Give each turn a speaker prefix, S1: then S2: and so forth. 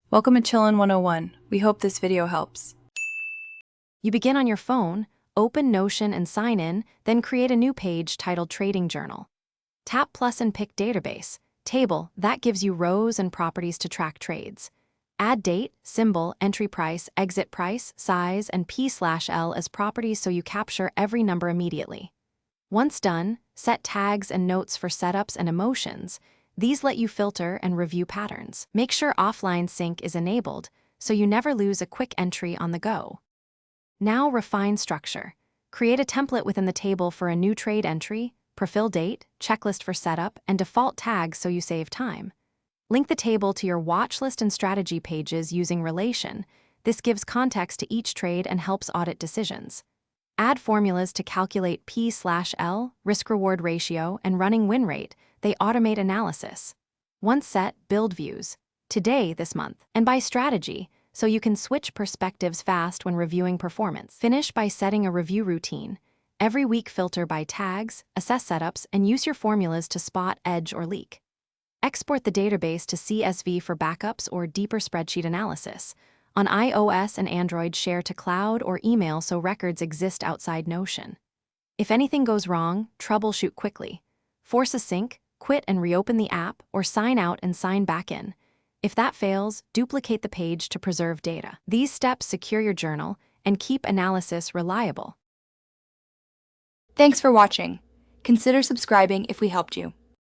S1: Welcome to Chillin' 101. We hope this video helps.
S2: You begin on your phone, open Notion and sign in, then create a new page titled Trading Journal. Tap plus and pick Database, Table, that gives you rows and properties to track trades. Add date, symbol, entry price, exit price, size, and P/L as properties so you capture every number immediately. Once done, set tags and notes for setups and emotions. These let you filter and review patterns. Make sure offline sync is enabled so you never lose a quick entry on the go. Now refine structure. Create a template within the table for a new trade entry, prefill date, checklist for setup, and default tags so you save time. Link the table to your watch list and strategy pages using relation. This gives context to each trade and helps audit decisions. Add formulas to calculate P/L, risk-reward ratio, and running win rate. They automate analysis. Once set, build views. Today, this month, and by strategy, so you can switch perspectives fast when reviewing performance. Finish by setting a review routine. Every week filter by tags, assess setups, and use your formulas to spot edge or leak. Export the database to CSV for backups or deeper spreadsheet analysis. On iOS and Android, share to cloud or email so records exist outside Notion. If anything goes wrong, troubleshoot quickly. Force a sync, quit and reopen the app, or sign out and sign back in. If that fails, duplicate the page to preserve data. These steps secure your journal and keep analysis reliable.
S1: Thanks for watching. Consider subscribing if we helped you.